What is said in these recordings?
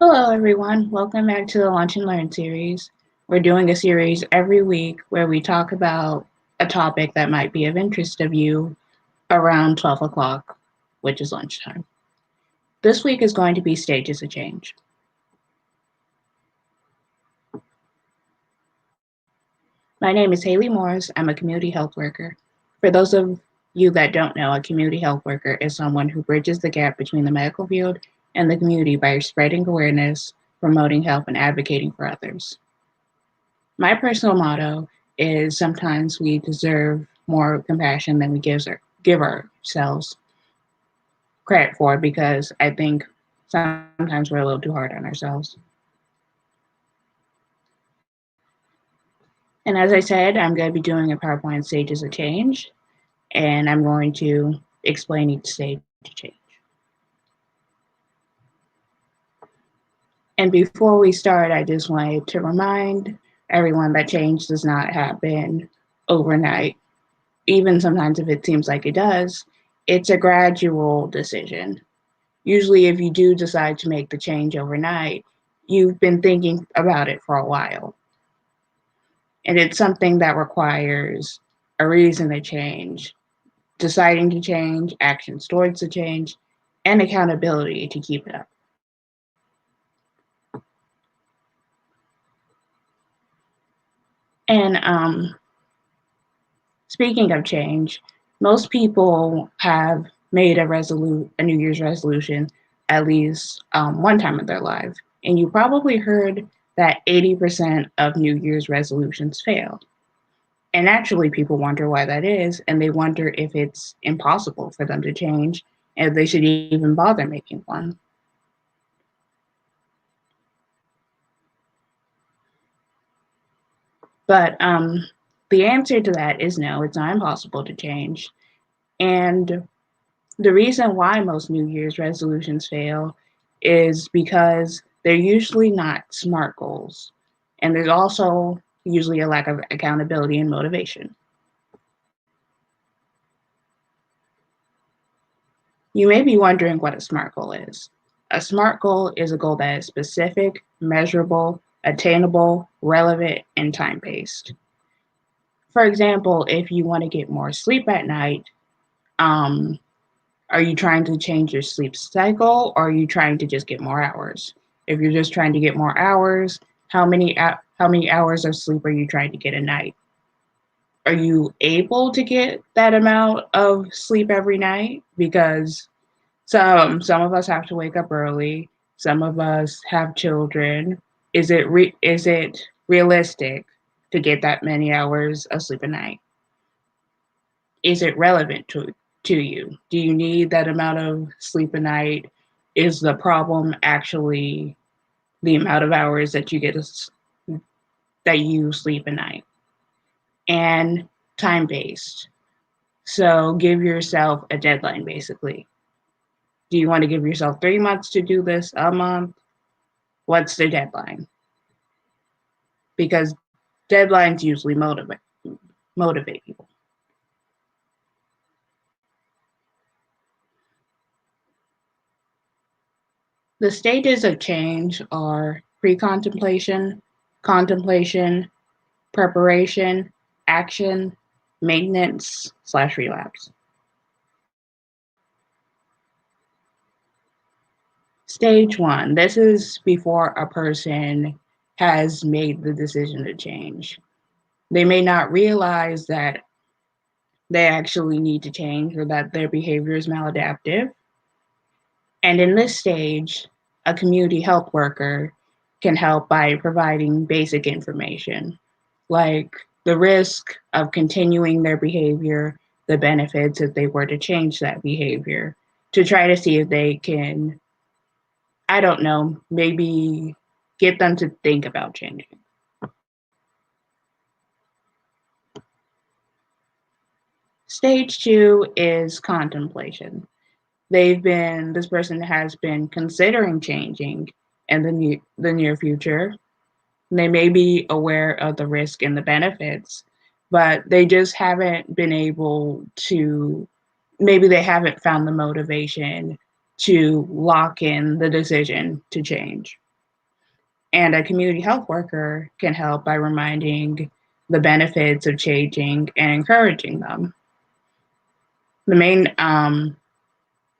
Hello, everyone. Welcome back to the Launch and Learn series. We're doing a series every week where we talk about a topic that might be of interest of you around 12 o'clock, which is lunchtime. This week is going to be Stages of Change. My name is Haley Morris. I'm a community health worker. For those of you that don't know, a community health worker is someone who bridges the gap between the medical field and the community by spreading awareness, promoting health, and advocating for others. My personal motto is sometimes we deserve more compassion than we give ourselves credit for because I think sometimes we're a little too hard on ourselves. And as I said, I'm going to be doing a PowerPoint stages of change, and I'm going to explain each stage of change. And before we start, I just wanted to remind everyone that change does not happen overnight. Even sometimes if it seems like it does, it's a gradual decision. Usually, if you do decide to make the change overnight, you've been thinking about it for a while. And it's something that requires a reason to change, deciding to change, actions towards the change, and accountability to keep it up. And speaking of change, most people have made a New Year's resolution at least one time in their life. And you probably heard that 80% of New Year's resolutions fail. And actually, people wonder why that is, and they wonder if it's impossible for them to change and if they should even bother making one. But the answer to that is no, it's not impossible to change. And the reason why most New Year's resolutions fail is because they're usually not SMART goals. And there's also usually a lack of accountability and motivation. You may be wondering what a SMART goal is. A SMART goal is a goal that is specific, measurable, attainable, relevant, and time based. For example, if you want to get more sleep at night, um, are you trying to change your sleep cycle or are you trying to just get more hours? If you're just trying to get more hours, how many hours of sleep are you trying to get a night? Are you able to get that amount of sleep every night? Because some of us have to wake up early, some of us have children. Is it realistic to get that many hours of sleep a night? Is it relevant to you? Do you need that amount of sleep a night? Is the problem actually the amount of hours that that you sleep a night? And time based. So give yourself a deadline basically. Do you want to give yourself 3 months to do this, a month? What's the deadline? Because deadlines usually motivate people. The stages of change are pre-contemplation, contemplation, preparation, action, maintenance/relapse. Stage one, this is before a person has made the decision to change. They may not realize that they actually need to change or that their behavior is maladaptive. And in this stage, a community health worker can help by providing basic information like the risk of continuing their behavior, the benefits if they were to change that behavior, to try to see if they can, I don't know, maybe get them to think about changing. Stage two is contemplation. This person has been considering changing in the near future. They may be aware of the risk and the benefits, but they just haven't been able to, maybe they haven't found the motivation to lock in the decision to change. And a community health worker can help by reminding the benefits of changing and encouraging them. The main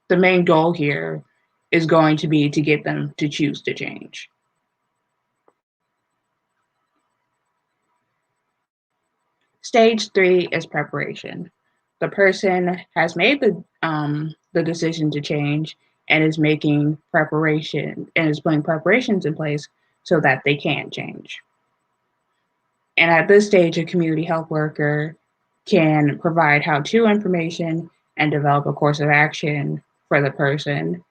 the main goal here is going to be to get them to choose to change. Stage 3 is preparation. The person has made the decision to change and is making preparation and is putting preparations in place so that they can change. And at this stage, a community health worker can provide how-to information and develop a course of action for the person.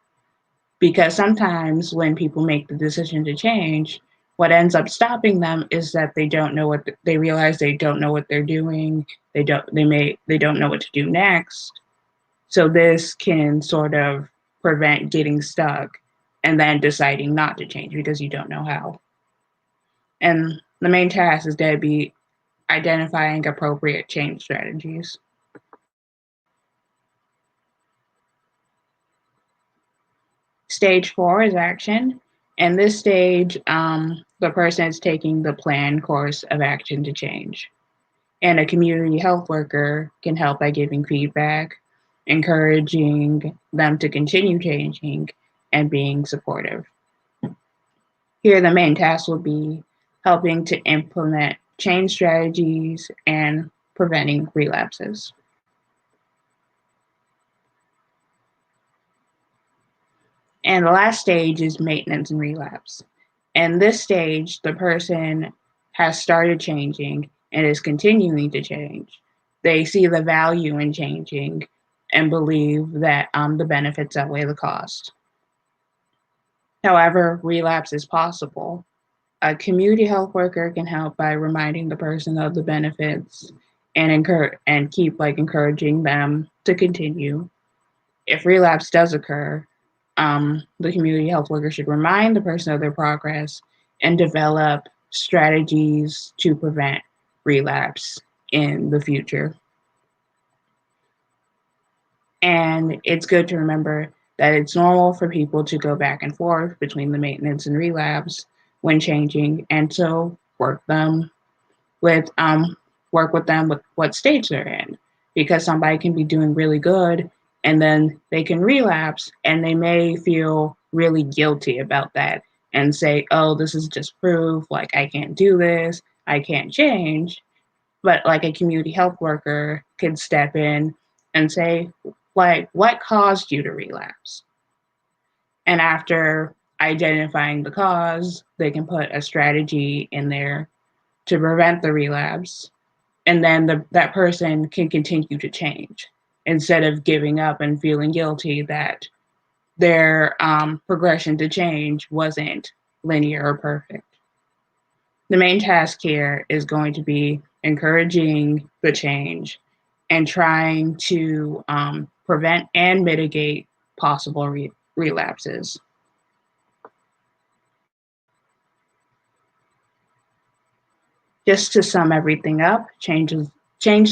Because sometimes when people make the decision to change, what ends up stopping them is that they don't know they realize they don't know what they're doing. They don't know what to do next. So this can sort of prevent getting stuck and then deciding not to change because you don't know how. And the main task is going to be identifying appropriate change strategies. Stage 4 is action. And this stage, the person is taking the planned course of action to change. And a community health worker can help by giving feedback, encouraging them to continue changing, and being supportive. Here, the main task will be helping to implement change strategies and preventing relapses. And the last stage is maintenance and relapse. And this stage, the person has started changing and is continuing to change. They see the value in changing and believe that the benefits outweigh the cost. However, relapse is possible. A community health worker can help by reminding the person of the benefits and keep encouraging them to continue. If relapse does occur, the community health worker should remind the person of their progress and develop strategies to prevent relapse in the future. And it's good to remember that it's normal for people to go back and forth between the maintenance and relapse when changing, and so with work with them with what stage they're in, because somebody can be doing really good and then they can relapse and they may feel really guilty about that and say, oh, this is just proof, I can't do this, I can't change. But a community health worker could step in and say, what caused you to relapse? And after identifying the cause, they can put a strategy in there to prevent the relapse, and then that person can continue to change instead of giving up and feeling guilty that their progression to change wasn't linear or perfect. The main task here is going to be encouraging the change and trying to prevent and mitigate possible relapses. Just to sum everything up, change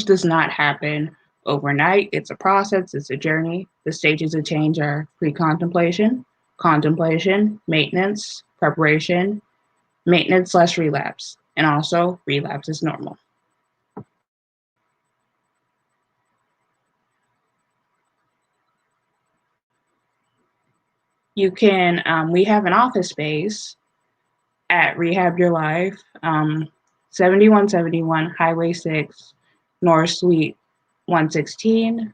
does not happen overnight. It's a process, it's a journey. The stages of change are pre-contemplation, contemplation, maintenance, preparation, maintenance less relapse, and also relapse is normal. We have an office space at Rehab Your Life, 7171 Highway 6, North Suite 116,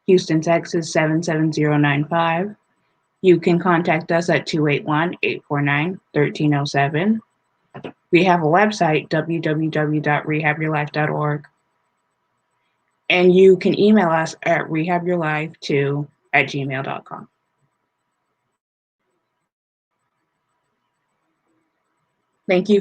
Houston, Texas 77095. You can contact us at 281-849-1307. We have a website, www.rehabyourlife.org. And you can email us at rehabyourlife2@gmail.com. Thank you